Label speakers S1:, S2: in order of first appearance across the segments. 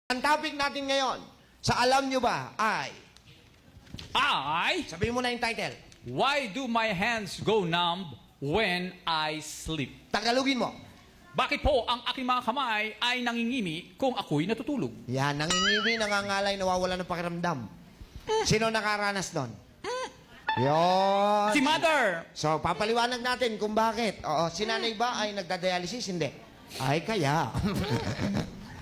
S1: Ang topic natin ngayon, sa alam nyo ba, ay, sabihin mo na yung title.
S2: Why do my hands go numb when I sleep?
S1: Tagalogin mo.
S2: Bakit po ang aking mga kamay ay nangingimi kung ako'y natutulog?
S1: Yan, nangingimi, nangangalay, nawawala ng pakiramdam. Sino nakaranas doon? Yun.
S2: Si Mother!
S1: So, papaliwanag natin kung bakit. Oo, si nanay ba ay nagdadialysis? Hindi. Ay, kaya.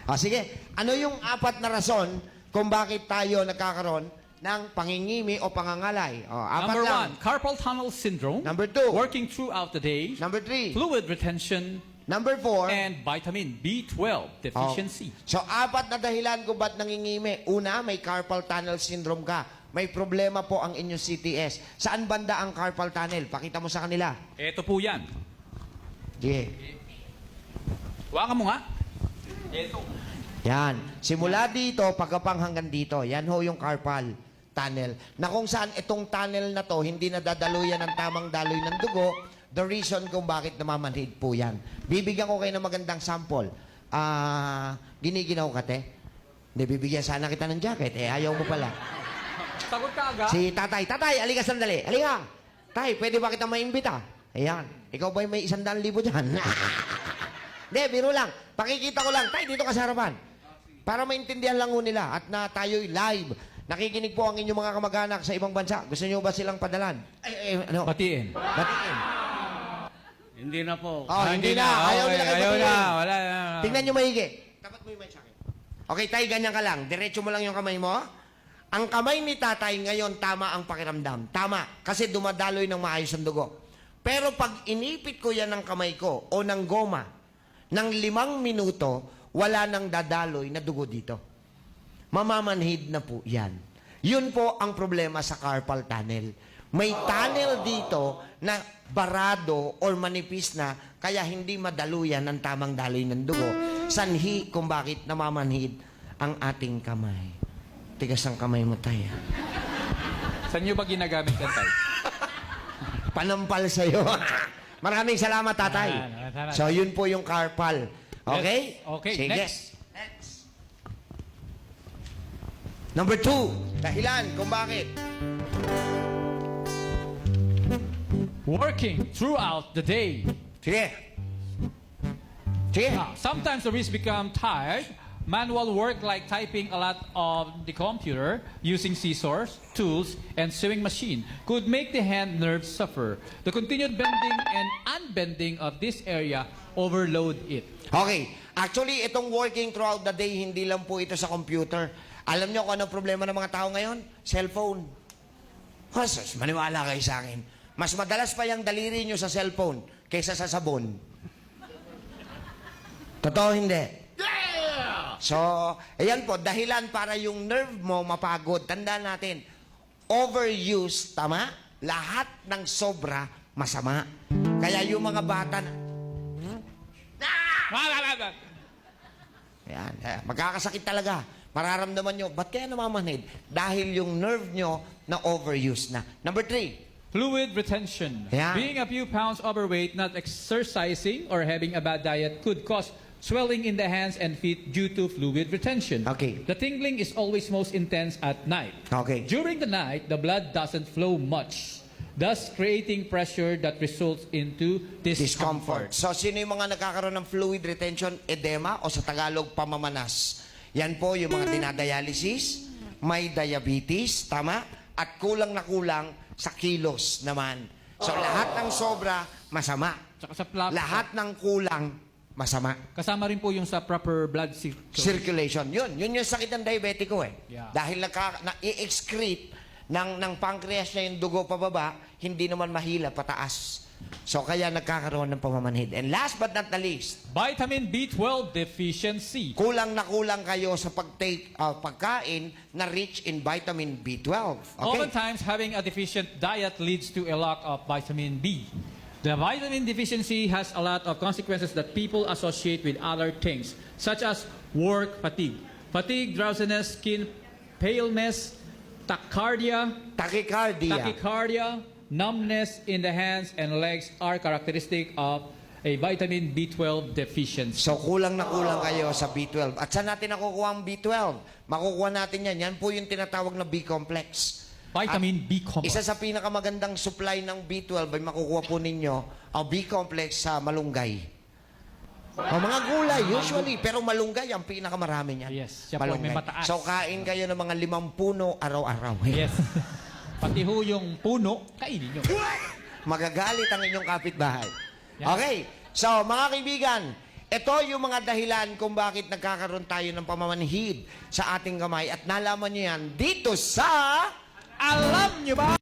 S1: O, sige. Ano yung apat na rason kung bakit tayo nagkakaroon ng pangingimi o pangangalay? O, apat
S2: Number
S1: lang.
S2: 1, carpal tunnel syndrome.
S1: Number 2.
S2: Working throughout the day.
S1: Number 3.
S2: Fluid retention.
S1: Number 4.
S2: And vitamin B12 deficiency.
S1: So, apat na dahilan kung ba't nangingimi. Una, may carpal tunnel syndrome ka. May problema po ang inyong CTS. Saan banda ang carpal tunnel? Pakita mo sa kanila.
S2: Ito po yan.
S1: Sige.
S2: Huwakan mo nga. Ito.
S1: Yan. Simula dito, pagkapang hanggang dito. Yan ho yung carpal tunnel. Na kung saan itong tunnel na to, hindi nadadaluyan ng tamang daloy ng dugo. The reason kung bakit namamanhid po yan. Bibigyan ko kayo ng magandang sample. Giniginaw ka, te? Hindi, bibigyan sana kita ng jacket. Ayaw mo pala.
S2: Sagot ka agad.
S1: Si tatay. Tatay, alika sandali. Alika. Tay, pwede ba kita maimbita? Ayan. Ikaw ba may 100,000 dyan? Hindi, biro lang. Pakikita ko lang. Tay, dito ka sa harapan. Para maintindihan lang ho nila at na tayo'y live. Nakikinig po ang inyong mga kamag-anak sa ibang bansa. Gusto nyo ba silang padalan? Ano?
S2: Batiin.
S1: Batiin.
S3: Hindi na po.
S1: Oh, hindi na. Ayaw nila kayo
S2: Ayaw na.
S1: batiin.
S2: Wala na.
S1: Tingnan nyo maigi. Tapat mo yung mic sa akin. Okay, tay, ganyan ka lang. Diretso mo lang yung kamay mo. Ang kamay ni tatay ngayon, tama ang pakiramdam. Tama. Kasi dumadaloy ng maayos ang dugo. Pero pag inipit ko yan ng kamay ko o ng goma, ng 5 minuto, wala nang dadaloy na dugo dito. Mamamanhid na po yan. Yun po ang problema sa carpal tunnel. May tunnel dito na barado or manipis na kaya hindi madaluyan ng tamang daloy ng dugo. Sanhi kung bakit namamanhid ang ating kamay. Tigas ang kamay mo, tayo.
S2: Saan nyo ba ginagamit yan, tay?
S1: Panampal sa'yo. Maraming salamat, tatay. So, yun po yung carpal. Okay?
S2: Yes. Okay,
S1: Sige.
S2: next.
S1: Number 2, dahilan kung bakit.
S2: Working throughout the day.
S1: Sige. Sige.
S2: Sometimes the wrists become tired. Manual work like typing a lot of the computer, using scissors, tools, and sewing machine could make the hand nerves suffer. The continued bending and unbending of this area overload it.
S1: Okay. Actually, itong working throughout the day, hindi lang po ito sa computer. Alam niyo kung anong problema ng mga tao ngayon? Cellphone. Hasos, maniwala kayo sa akin. Mas madalas pa yung daliri niyo sa cellphone kaysa sa sabon. Totoo hindi? So, ayan po, dahilan para yung nerve mo mapagod. Tandaan natin, overuse, tama? Lahat ng sobra, masama. Kaya yung mga bata na, ayan, magkakasakit talaga. Mararamdaman nyo, ba't kaya namamanhid? Dahil yung nerve nyo na overuse na. Number 3.
S2: Fluid retention.
S1: Yeah.
S2: Being a few pounds overweight, not exercising, or having a bad diet could cause swelling in the hands and feet due to fluid retention.
S1: Okay.
S2: The tingling is always most intense at night.
S1: Okay.
S2: During the night, the blood doesn't flow much, thus creating pressure that results into discomfort.
S1: So, sino yung mga nagkakaroon ng fluid retention, edema, o sa Tagalog, pamamanas? Yan po yung mga dinadialysis, may diabetes, tama? At kulang na kulang sa kilos naman. So, lahat ng sobra, masama.
S2: Tsaka sa
S1: Lahat ng kulang, masama.
S2: kasama rin po yung sa proper blood
S1: Circulation. Yun yung sakit ng diabetiko eh.
S2: Yeah.
S1: Dahil na-excrete ng pancreas niya yung dugo pababa, hindi naman mahila pataas. So, kaya nagkakaroon ng pamamanhid. And last but not the least,
S2: Vitamin B12 deficiency.
S1: kulang na kulang kayo sa pagkain na rich in vitamin B12. Okay?
S2: Oftentimes, having a deficient diet leads to a lack of vitamin B. The vitamin deficiency has a lot of consequences that people associate with other things, such as work fatigue, drowsiness, skin paleness, tachycardia,
S1: Tachycardia.
S2: numbness in the hands and legs are characteristic of a vitamin B12 deficiency.
S1: So, kulang na kulang kayo sa B12. At saan natin nakukuha ang B12? Makukuha natin yan. Yan po yung tinatawag na B-complex.
S2: Vitamin B complex.
S1: Isa sa pinakamagandang supply ng B12 ay makukuha po ninyo ang B-complex sa malunggay. O mga gulay, usually. Pero malunggay ang pinakamarami niyan.
S2: Yes, siya po ay may mataas.
S1: So, kain kayo ng mga 5 puno araw-araw.
S2: Yes. Pati ho yung puno, kainin nyo.
S1: Magagalit ang inyong kapitbahay.
S2: Yan.
S1: Okay. So, mga kaibigan, ito yung mga dahilan kung bakit nagkakaroon tayo ng pamamanhid sa ating kamay. At nalaman nyo yan dito sa...
S2: Alam nyo ba?